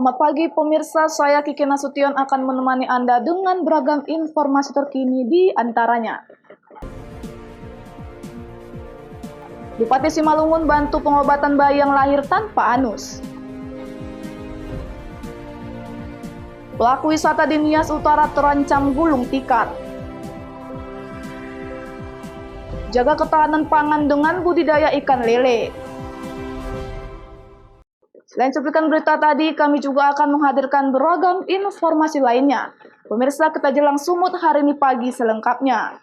Selamat pagi pemirsa, saya Kiki Nasution akan menemani Anda dengan beragam informasi terkini di antaranya. Bupati Simalungun bantu pengobatan bayi yang lahir tanpa anus. Pelaku wisata di Nias Utara terancam gulung tikar. Jaga ketahanan pangan dengan budidaya ikan lele. Selain cuplikan berita tadi, kami juga akan menghadirkan beragam informasi lainnya. Pemirsa, kita jelang Sumut hari ini pagi selengkapnya.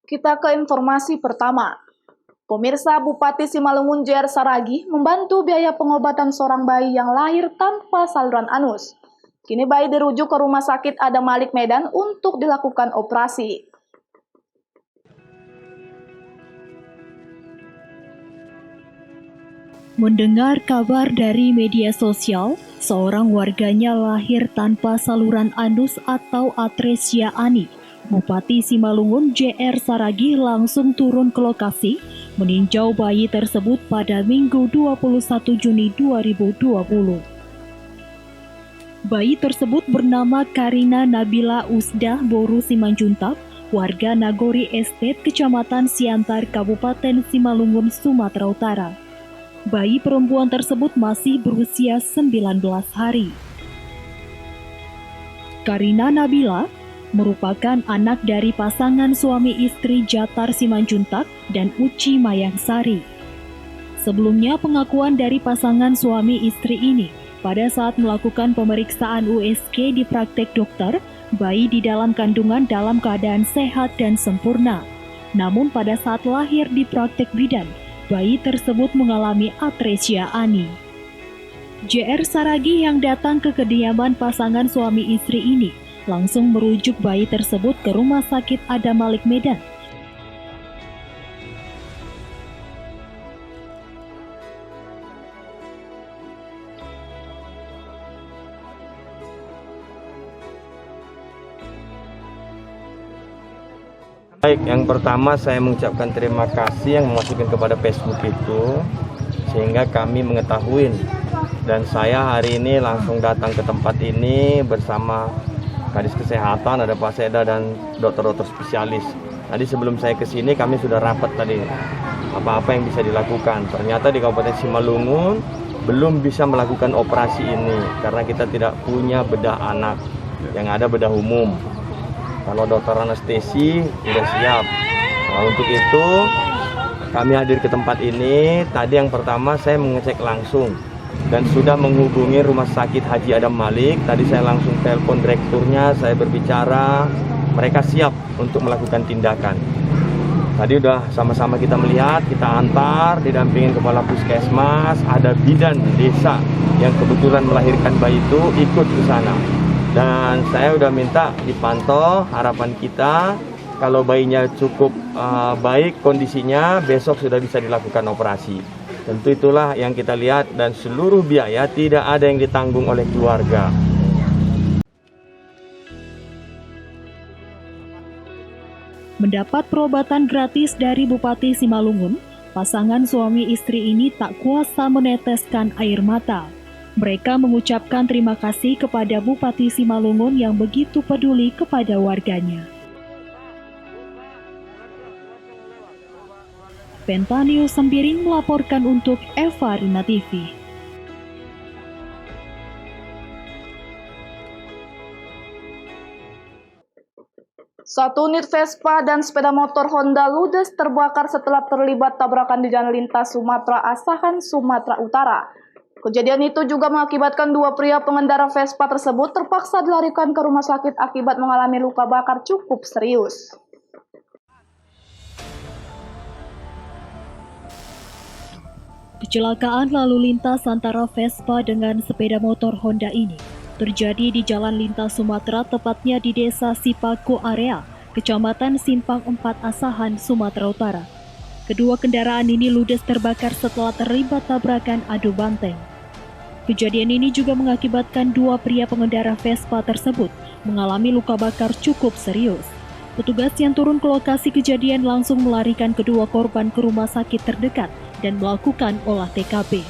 Kita ke informasi pertama. Pemirsa, Bupati Simalungun JR Saragih membantu biaya pengobatan seorang bayi yang lahir tanpa saluran anus. Kini bayi dirujuk ke Rumah Sakit Adam Malik Medan untuk dilakukan operasi. Mendengar kabar dari media sosial, seorang warganya lahir tanpa saluran anus atau atresia ani. Bupati Simalungun JR Saragih langsung turun ke lokasi, meninjau bayi tersebut pada Minggu 21 Juni 2020. Bayi tersebut bernama Karina Nabila Usdah Boru Simanjuntak, warga Nagori Estate, Kecamatan Siantar, Kabupaten Simalungun, Sumatera Utara. Bayi perempuan tersebut masih berusia 19 hari. Karina Nabila merupakan anak dari pasangan suami istri Jatar Simanjuntak dan Uci Mayangsari. Sebelumnya pengakuan dari pasangan suami istri ini, pada saat melakukan pemeriksaan USG di praktek dokter, bayi di dalam kandungan dalam keadaan sehat dan sempurna. Namun pada saat lahir di praktek bidan, bayi tersebut mengalami atresia ani. JR Saragih yang datang ke kediaman pasangan suami istri ini langsung merujuk bayi tersebut ke Rumah Sakit Adam Malik Medan. Baik, yang pertama saya mengucapkan terima kasih yang memasukkan kepada Facebook itu, sehingga kami mengetahui. Dan saya hari ini langsung datang ke tempat ini bersama Kadis Kesehatan, ada Pak Seda dan dokter-dokter spesialis. Tadi sebelum saya ke sini kami sudah rapat tadi apa-apa yang bisa dilakukan. Ternyata di Kabupaten Simalungun belum bisa melakukan operasi ini karena kita tidak punya bedah anak, yang ada bedah umum. Kalau dokter anestesi sudah siap. Nah, untuk itu kami hadir ke tempat ini. Tadi yang pertama saya mengecek langsung dan sudah menghubungi Rumah Sakit Haji Adam Malik. Tadi saya langsung telepon direkturnya, saya berbicara, mereka siap untuk melakukan tindakan. Tadi udah sama-sama kita melihat, kita antar, didampingin kepala puskesmas, ada bidan desa yang kebetulan melahirkan bayi itu ikut ke sana. Dan saya udah minta dipantau, harapan kita kalau bayinya cukup baik kondisinya, besok sudah bisa dilakukan operasi. Tentu itulah yang kita lihat dan seluruh biaya tidak ada yang ditanggung oleh keluarga. Mendapat perobatan gratis dari Bupati Simalungun, pasangan suami istri ini tak kuasa meneteskan air mata. Mereka mengucapkan terima kasih kepada Bupati Simalungun yang begitu peduli kepada warganya. Pentanews Sembiring melaporkan untuk Eva Rina TV. Satu unit Vespa dan sepeda motor Honda ludes terbakar setelah terlibat tabrakan di jalan lintas Sumatera Asahan, Sumatera Utara. Kejadian itu juga mengakibatkan dua pria pengendara Vespa tersebut terpaksa dilarikan ke rumah sakit akibat mengalami luka bakar cukup serius. Kecelakaan lalu lintas antara Vespa dengan sepeda motor Honda ini terjadi di Jalan Lintas Sumatera, tepatnya di Desa Sipako Area, Kecamatan Simpang 4 Asahan, Sumatera Utara. Kedua kendaraan ini ludes terbakar setelah terlibat tabrakan adu banteng. Kejadian ini juga mengakibatkan dua pria pengendara Vespa tersebut mengalami luka bakar cukup serius. Petugas yang turun ke lokasi kejadian langsung melarikan kedua korban ke rumah sakit terdekat dan melakukan olah TKP.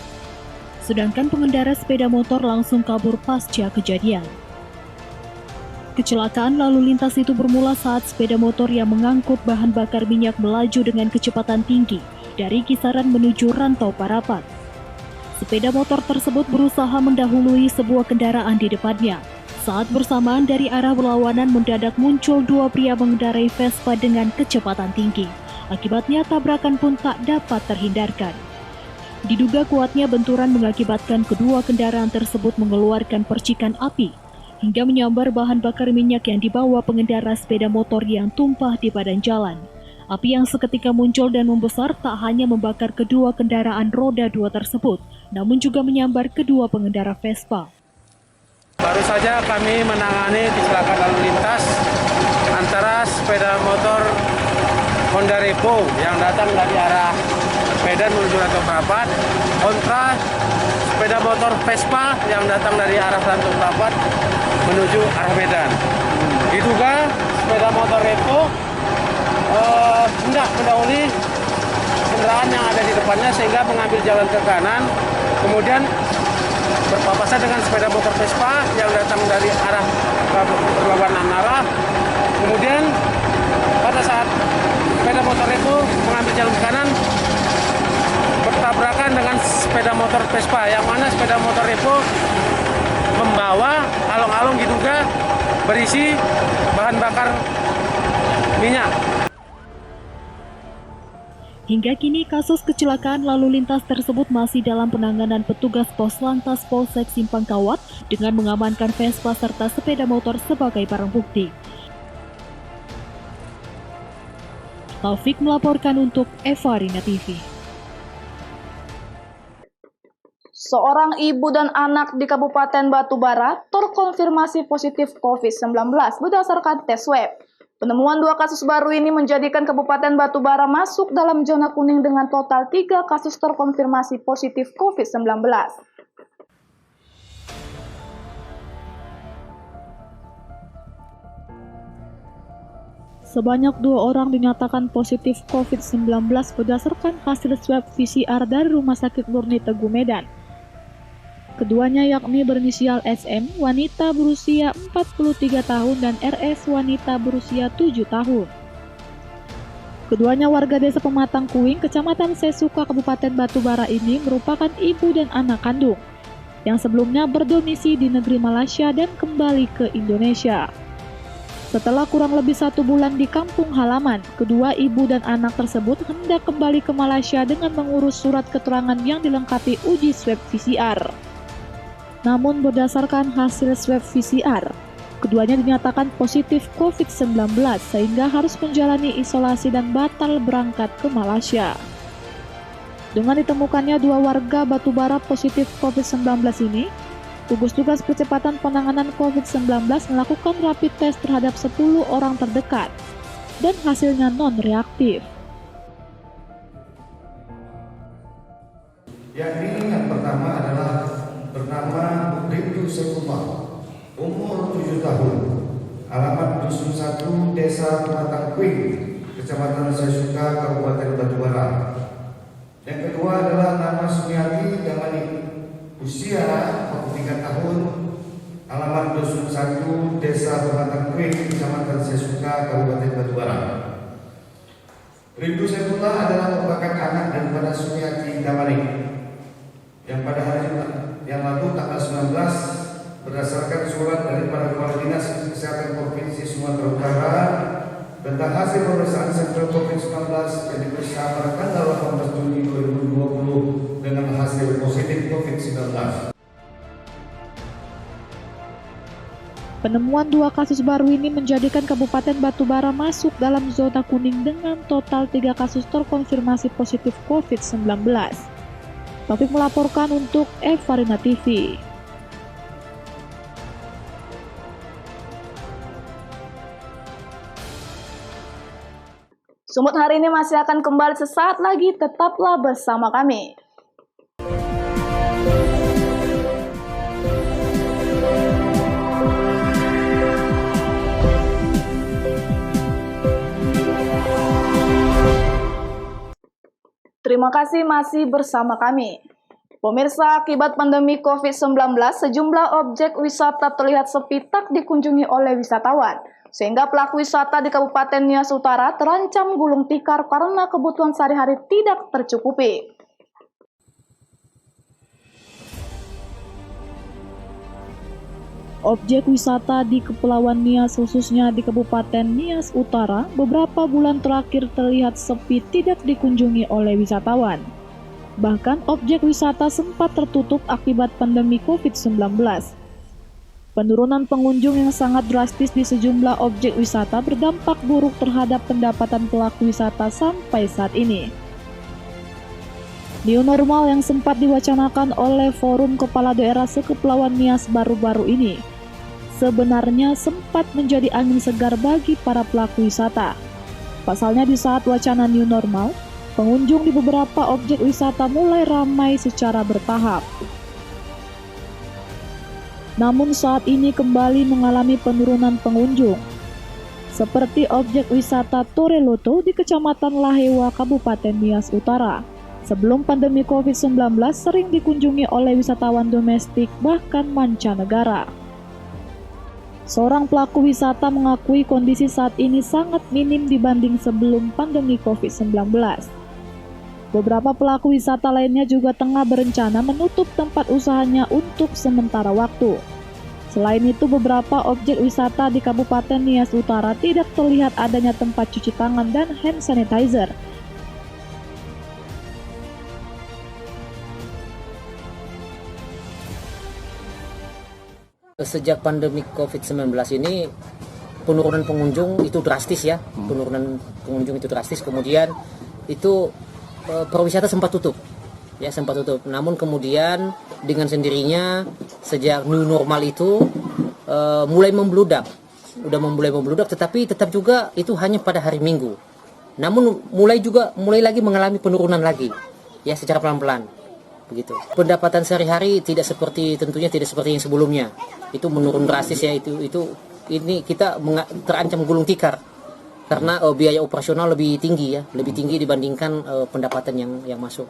Sedangkan pengendara sepeda motor langsung kabur pasca kejadian. Kecelakaan lalu lintas itu bermula saat sepeda motor yang mengangkut bahan bakar minyak melaju dengan kecepatan tinggi dari kisaran menuju Rantau Parapat. Sepeda motor tersebut berusaha mendahului sebuah kendaraan di depannya. Saat bersamaan dari arah berlawanan mendadak muncul dua pria mengendarai Vespa dengan kecepatan tinggi. Akibatnya tabrakan pun tak dapat terhindarkan. Diduga kuatnya benturan mengakibatkan kedua kendaraan tersebut mengeluarkan percikan api hingga menyambar bahan bakar minyak yang dibawa pengendara sepeda motor yang tumpah di badan jalan. Api yang seketika muncul dan membesar tak hanya membakar kedua kendaraan roda 2 tersebut, namun juga menyambar kedua pengendara Vespa. Baru saja kami menangani kecelakaan lalu lintas antara sepeda motor Honda Revo yang datang dari arah Medan menuju Rantau Parapat kontra sepeda motor Vespa yang datang dari arah Rantau Parapat menuju arah Medan. Diduga sepeda motor Revo hendak mendahului kendaraan yang ada di depannya sehingga mengambil jalan ke kanan, kemudian berpapasan dengan sepeda motor Vespa yang datang dari arah berlawanan arah. Kemudian pada saat sepeda motor itu mengambil jalan ke kanan, bertabrakan dengan sepeda motor Vespa, yang mana sepeda motor Revo membawa alung-alung diduga berisi bahan bakar minyak. Hingga kini kasus kecelakaan lalu lintas tersebut masih dalam penanganan petugas Pos Lantas Polsek Simpang Kawat dengan mengamankan Vespa serta sepeda motor sebagai barang bukti. Taufik melaporkan untuk Evarina TV. Seorang ibu dan anak di Kabupaten Batubara terkonfirmasi positif COVID-19 berdasarkan tes swab. Penemuan 2 kasus baru ini menjadikan Kabupaten Batubara masuk dalam zona kuning dengan total 3 kasus terkonfirmasi positif COVID-19. Sebanyak 2 orang dinyatakan positif COVID-19 berdasarkan hasil swab PCR dari Rumah Sakit Murni Teguh Medan. Keduanya yakni berinisial SM, wanita berusia 43 tahun dan RS, wanita berusia 7 tahun. Keduanya warga Desa Pematang Kuing, Kecamatan Sesuka, Kabupaten Batubara ini merupakan ibu dan anak kandung yang sebelumnya berdomisili di negeri Malaysia dan kembali ke Indonesia. Setelah kurang lebih 1 bulan di kampung halaman, kedua ibu dan anak tersebut hendak kembali ke Malaysia dengan mengurus surat keterangan yang dilengkapi uji swab PCR. Namun berdasarkan hasil swab PCR, keduanya dinyatakan positif COVID-19 sehingga harus menjalani isolasi dan batal berangkat ke Malaysia. Dengan ditemukannya 2 warga Batubara positif COVID-19 ini, gugus tugas percepatan penanganan COVID-19 melakukan rapid test terhadap 10 orang terdekat dan hasilnya non-reaktif. Yang pertama adalah bernama Rindu Sekumar, umur 7 tahun, alamat Dusun 1, Desa Pematang Kuing, Kecamatan Sesuka, Kabupaten Batubara. Yang kedua adalah nama Sumiati Damani, usia 43 tahun, alamat Dusun 1, Desa Pematang Kuing, Kecamatan Sesuka, Kabupaten Batubara. Rindu Sekumar adalah merupakan anak daripada Sumiati Damani yang pada hari yang lalu tanggal 19 berdasarkan surat dari Kepala Dinas Kesehatan Provinsi Sumatera Utara tentang hasil pemeriksaan sampel COVID-19 yang diperiksa pada tanggal 18 Juni 2020 dengan hasil positif COVID-19. Penemuan 2 kasus baru ini menjadikan Kabupaten Batubara masuk dalam zona kuning dengan total 3 kasus terkonfirmasi positif COVID-19. Taufik melaporkan untuk Evarina TV. Sumut hari ini masih akan kembali sesaat lagi, tetaplah bersama kami. Terima kasih masih bersama kami. Pemirsa, akibat pandemi COVID-19, sejumlah objek wisata terlihat sepi tak dikunjungi oleh wisatawan. Sehingga pelaku wisata di Kabupaten Nias Utara terancam gulung tikar karena kebutuhan sehari-hari tidak tercukupi. Objek wisata di Kepulauan Nias, khususnya di Kabupaten Nias Utara, beberapa bulan terakhir terlihat sepi tidak dikunjungi oleh wisatawan. Bahkan objek wisata sempat tertutup akibat pandemi COVID-19. Penurunan pengunjung yang sangat drastis di sejumlah objek wisata berdampak buruk terhadap pendapatan pelaku wisata sampai saat ini. New normal yang sempat diwacanakan oleh Forum Kepala Daerah se-Kepulauan Nias baru-baru ini sebenarnya sempat menjadi angin segar bagi para pelaku wisata. Pasalnya di saat wacana new normal, pengunjung di beberapa objek wisata mulai ramai secara bertahap. Namun saat ini kembali mengalami penurunan pengunjung. Seperti objek wisata Toreloto di Kecamatan Lahewa, Kabupaten Nias Utara. Sebelum pandemi COVID-19 sering dikunjungi oleh wisatawan domestik bahkan mancanegara. Seorang pelaku wisata mengakui kondisi saat ini sangat minim dibanding sebelum pandemi COVID-19. Beberapa pelaku wisata lainnya juga tengah berencana menutup tempat usahanya untuk sementara waktu. Selain itu, beberapa objek wisata di Kabupaten Nias Utara tidak terlihat adanya tempat cuci tangan dan hand sanitizer. Sejak pandemi COVID-19 ini penurunan pengunjung itu drastis ya, kemudian itu pariwisata sempat tutup. Namun kemudian dengan sendirinya sejak new normal itu mulai membludak, tetapi tetap juga itu hanya pada hari Minggu. Namun mulai lagi mengalami penurunan lagi, ya secara pelan-pelan. Begitu. Pendapatan sehari-hari tidak seperti yang sebelumnya. Itu menurun drastis ya, ini kita terancam gulung tikar karena biaya operasional lebih tinggi dibandingkan pendapatan yang masuk.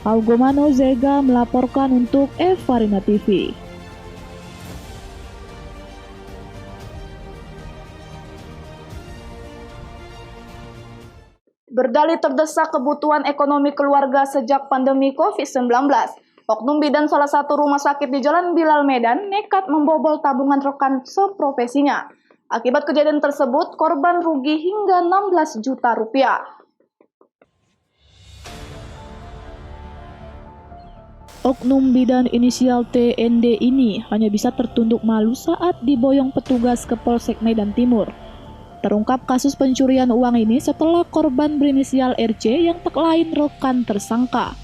Augomano Zega melaporkan untuk Evarina TV. Berdalih terdesak kebutuhan ekonomi keluarga sejak pandemi COVID-19, oknum bidan salah satu rumah sakit di Jalan Bilal Medan nekat membobol tabungan rekan seprofesinya. Akibat kejadian tersebut, korban rugi hingga 16 juta rupiah. Oknum bidan inisial TND ini hanya bisa tertunduk malu saat diboyong petugas ke Polsek Medan Timur. Terungkap kasus pencurian uang ini setelah korban berinisial RC yang tak lain rekan tersangka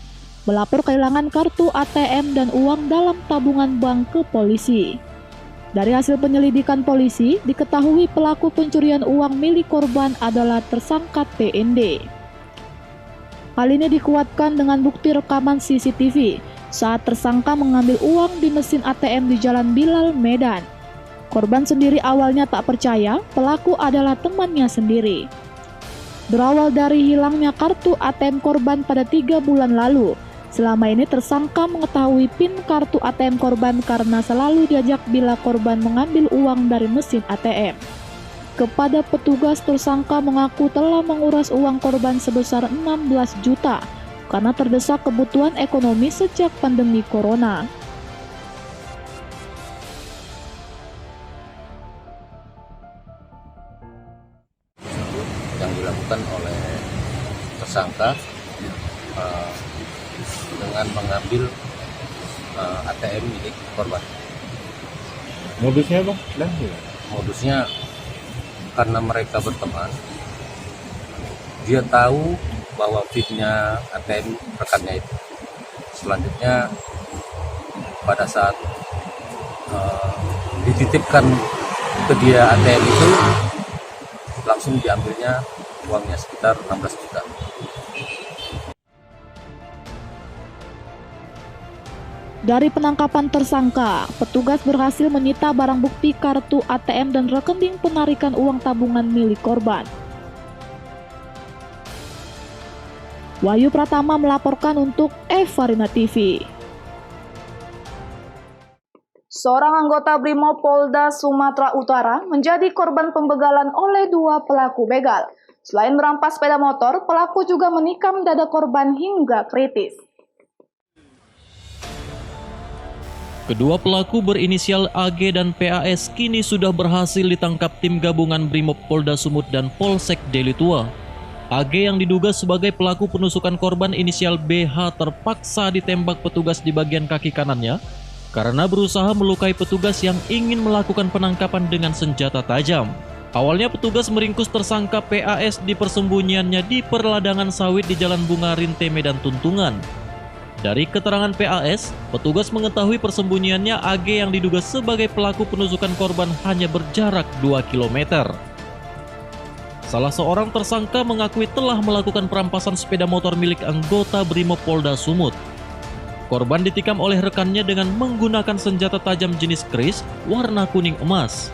melapor kehilangan kartu ATM dan uang dalam tabungan bank ke polisi. Dari hasil penyelidikan polisi, diketahui pelaku pencurian uang milik korban adalah tersangka TND. Hal ini dikuatkan dengan bukti rekaman CCTV saat tersangka mengambil uang di mesin ATM di Jalan Bilal Medan. Korban sendiri awalnya tak percaya pelaku adalah temannya sendiri. Berawal dari hilangnya kartu ATM korban pada 3 bulan lalu, selama ini tersangka mengetahui PIN kartu ATM korban karena selalu diajak bila korban mengambil uang dari mesin ATM. Kepada petugas, tersangka mengaku telah menguras uang korban sebesar 16 juta karena terdesak kebutuhan ekonomi sejak pandemi corona. Yang dilakukan oleh tersangka dengan mengambil ATM milik korban. Modusnya apa? Modusnya karena mereka berteman, dia tahu bahwa PIN-nya ATM rekannya itu. Selanjutnya pada saat dititipkan ke dia ATM itu, langsung diambilnya uangnya sekitar 16 juta. Dari penangkapan tersangka, petugas berhasil menyita barang bukti kartu ATM dan rekening penarikan uang tabungan milik korban. Wahyu Pratama melaporkan untuk Evarina TV. Seorang anggota Brimob Polda Sumatera Utara menjadi korban pembegalan oleh 2 pelaku begal. Selain merampas sepeda motor, pelaku juga menikam dada korban hingga kritis. Kedua pelaku berinisial AG dan PAS kini sudah berhasil ditangkap tim gabungan Brimob Polda Sumut dan Polsek Deli Tua. AG yang diduga sebagai pelaku penusukan korban inisial BH terpaksa ditembak petugas di bagian kaki kanannya karena berusaha melukai petugas yang ingin melakukan penangkapan dengan senjata tajam. Awalnya petugas meringkus tersangka PAS di persembunyiannya di perladangan sawit di Jalan Bunga Rinte Medan Tuntungan. Dari keterangan PAS, petugas mengetahui persembunyiannya AG yang diduga sebagai pelaku penusukan korban hanya berjarak 2 km. Salah seorang tersangka mengakui telah melakukan perampasan sepeda motor milik anggota Brimob Polda Sumut. Korban ditikam oleh rekannya dengan menggunakan senjata tajam jenis keris warna kuning emas.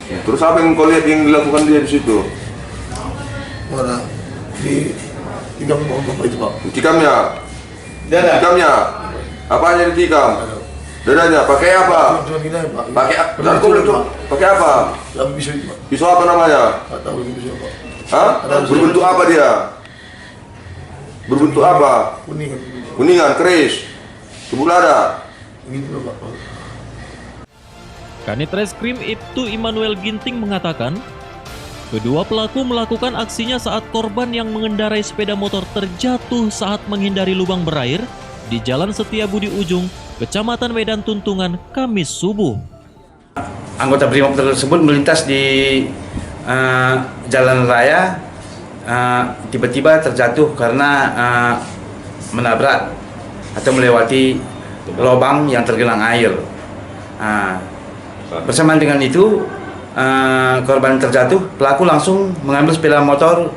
Terus apa yang kau lihat yang dilakukan dia di situ? Mana? Di tikam apa itu, Pak? Tikamnya? Tikamnya? Apanya ditikam? Dadanya pakai apa? Pakai pakai apa? Pisau apa namanya? Hah? Berbentuk apa dia? Berbentuk apa? Kuningan, keris, tubuh lada. Kanit Reskrim Ibtu Immanuel Ginting mengatakan, kedua pelaku melakukan aksinya saat korban yang mengendarai sepeda motor terjatuh saat menghindari lubang berair di Jalan Setiabudi Ujung, Kecamatan Medan Tuntungan, Kamis subuh. Anggota Brimob tersebut melintas di jalan raya, tiba-tiba terjatuh karena menabrak atau melewati lubang yang tergenang air. Bersamaan dengan itu, korban terjatuh, pelaku langsung mengambil sepeda motor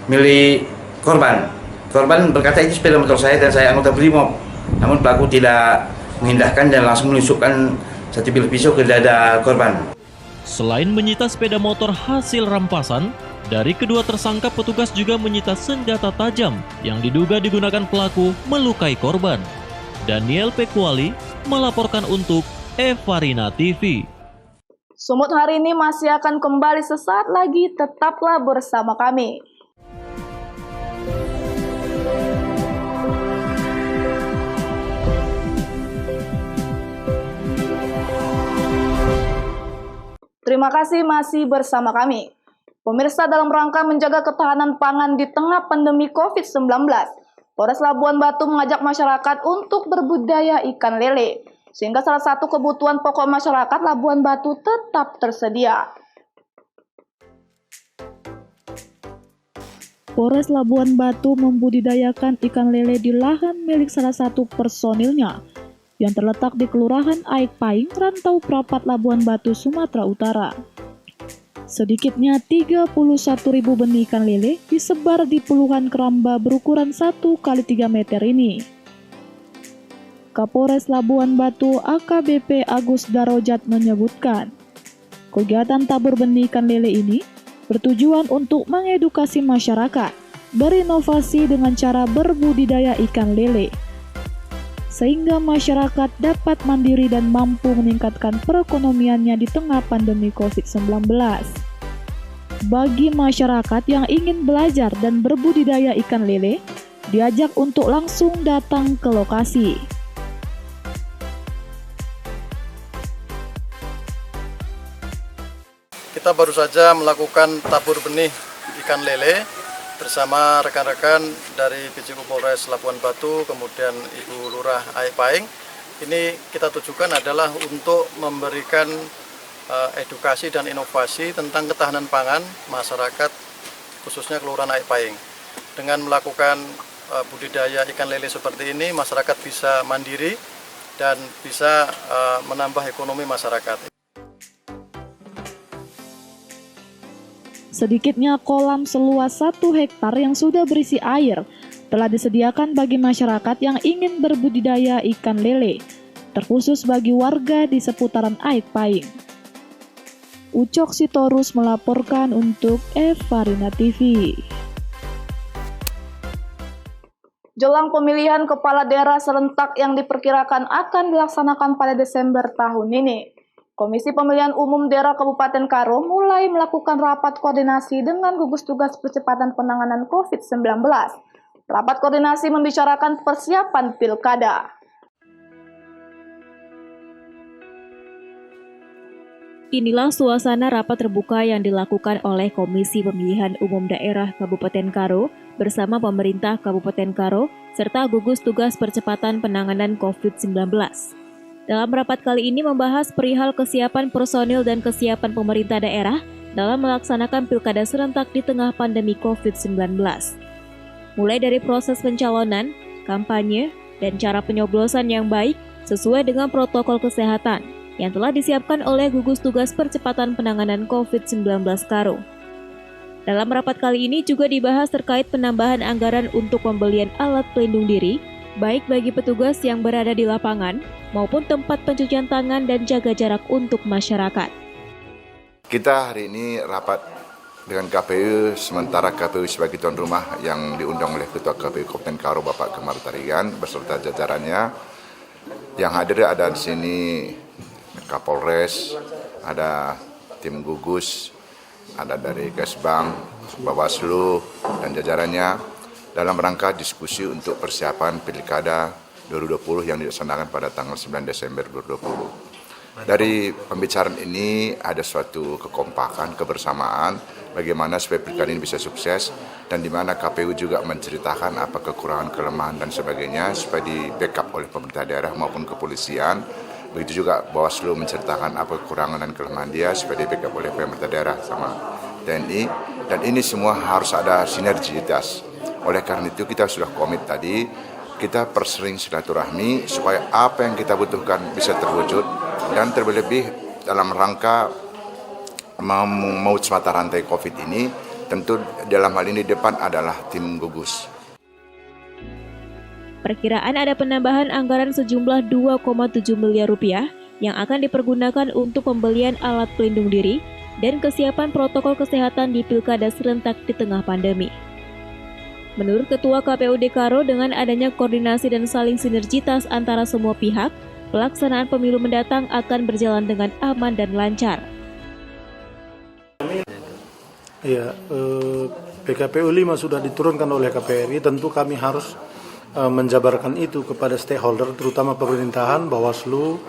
milik korban. Korban berkata itu sepeda motor saya dan saya anggota Brimob. Namun pelaku tidak mengindahkan dan langsung menusukkan satu bilah pisau ke dada korban. Selain menyita sepeda motor hasil rampasan, dari kedua tersangka petugas juga menyita senjata tajam yang diduga digunakan pelaku melukai korban. Daniel Pekuali melaporkan untuk Evarina TV. Sumut hari ini masih akan kembali sesaat lagi, tetaplah bersama kami. Terima kasih masih bersama kami. Pemirsa, dalam rangka menjaga ketahanan pangan di tengah pandemi COVID-19, Polres Labuan Batu mengajak masyarakat untuk berbudidaya ikan lele, sehingga salah satu kebutuhan pokok masyarakat Labuan Batu tetap tersedia. Polres Labuan Batu membudidayakan ikan lele di lahan milik salah satu personilnya yang terletak di Kelurahan Aik Paing, Rantau Prapat, Labuan Batu, Sumatera Utara. Sedikitnya 31.000 benih ikan lele disebar di puluhan keramba berukuran 1x3 meter ini. Kapolres Labuan Batu AKBP Agus Darojat menyebutkan, kegiatan tabur benih ikan lele ini bertujuan untuk mengedukasi masyarakat berinovasi dengan cara berbudidaya ikan lele, sehingga masyarakat dapat mandiri dan mampu meningkatkan perekonomiannya di tengah pandemi COVID-19. Bagi masyarakat yang ingin belajar dan berbudidaya ikan lele, diajak untuk langsung datang ke lokasi. Kita baru saja melakukan tabur benih ikan lele bersama rekan-rekan dari PJU Polres Labuan Batu, kemudian Ibu Lurah Aik Paing. Ini kita tujukan adalah untuk memberikan edukasi dan inovasi tentang ketahanan pangan masyarakat, khususnya Kelurahan Aik Paing. Dengan melakukan budidaya ikan lele seperti ini, masyarakat bisa mandiri dan bisa menambah ekonomi masyarakat. Sedikitnya kolam seluas 1 hektar yang sudah berisi air telah disediakan bagi masyarakat yang ingin berbudidaya ikan lele, terkhusus bagi warga di seputaran Aik Paing. Ucok Sitorus melaporkan untuk Evarina TV. Jelang pemilihan kepala daerah serentak yang diperkirakan akan dilaksanakan pada Desember tahun ini, Komisi Pemilihan Umum Daerah Kabupaten Karo mulai melakukan rapat koordinasi dengan gugus tugas percepatan penanganan COVID-19. Rapat koordinasi membicarakan persiapan pilkada. Inilah suasana rapat terbuka yang dilakukan oleh Komisi Pemilihan Umum Daerah Kabupaten Karo bersama pemerintah Kabupaten Karo serta gugus tugas percepatan penanganan COVID-19. Dalam rapat kali ini membahas perihal kesiapan personil dan kesiapan pemerintah daerah dalam melaksanakan pilkada serentak di tengah pandemi COVID-19. Mulai dari proses pencalonan, kampanye, dan cara penyoblosan yang baik sesuai dengan protokol kesehatan yang telah disiapkan oleh gugus tugas percepatan penanganan COVID-19 Karo. Dalam rapat kali ini juga dibahas terkait penambahan anggaran untuk pembelian alat pelindung diri, baik bagi petugas yang berada di lapangan maupun tempat pencucian tangan dan jaga jarak untuk masyarakat. Kita hari ini rapat dengan KPU, sementara KPU sebagai tuan rumah yang diundang oleh Ketua KPU Kabupaten Karo Bapak Kemar Tarigan beserta jajarannya. Yang hadir ada di sini Kapolres, ada tim gugus, ada dari Kesbang, Bawaslu, dan jajarannya dalam rangka diskusi untuk persiapan Pilkada 2020 yang dilaksanakan pada tanggal 9 Desember 2020. Dari pembicaraan ini ada suatu kekompakan, kebersamaan, bagaimana supaya Pilkada ini bisa sukses, dan di mana KPU juga menceritakan apa kekurangan, kelemahan, dan sebagainya, supaya di backup oleh pemerintah daerah maupun kepolisian. Begitu juga Bawaslu menceritakan apa kekurangan dan kelemahan dia supaya di backup oleh pemerintah daerah sama TNI, dan ini semua harus ada sinergitas. Oleh karena itu kita sudah komit tadi, kita persering silaturahmi supaya apa yang kita butuhkan bisa terwujud, dan terlebih dalam rangka memutus mata rantai COVID ini, tentu dalam hal ini depan adalah tim gugus. Perkiraan ada penambahan anggaran sejumlah 2,7 miliar rupiah yang akan dipergunakan untuk pembelian alat pelindung diri dan kesiapan protokol kesehatan di pilkada serentak di tengah pandemi. Menurut Ketua KPUD Karo, dengan adanya koordinasi dan saling sinergitas antara semua pihak, pelaksanaan pemilu mendatang akan berjalan dengan aman dan lancar. Ya, PKPU 5 sudah diturunkan oleh KPRI, tentu kami harus menjabarkan itu kepada stakeholder, terutama pemerintahan, Bawaslu,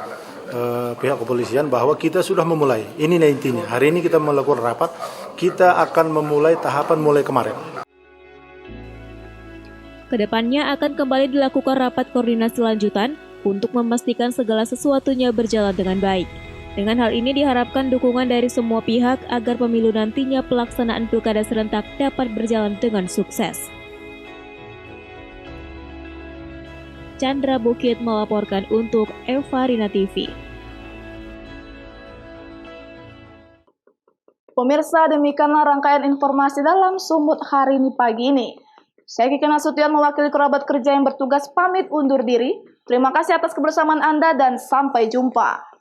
pihak kepolisian, bahwa kita sudah memulai. Ini intinya. Hari ini kita melakukan rapat, kita akan memulai tahapan mulai kemarin. Kedepannya akan kembali dilakukan rapat koordinasi lanjutan untuk memastikan segala sesuatunya berjalan dengan baik. Dengan hal ini diharapkan dukungan dari semua pihak agar pemilu nantinya pelaksanaan pilkada serentak dapat berjalan dengan sukses. Chandra Bukit melaporkan untuk Evarina TV. Pemirsa, demikianlah rangkaian informasi dalam Sumut hari ini pagi ini. Saya Kiki Nasution mewakili kerabat kerja yang bertugas pamit undur diri. Terima kasih atas kebersamaan Anda dan sampai jumpa.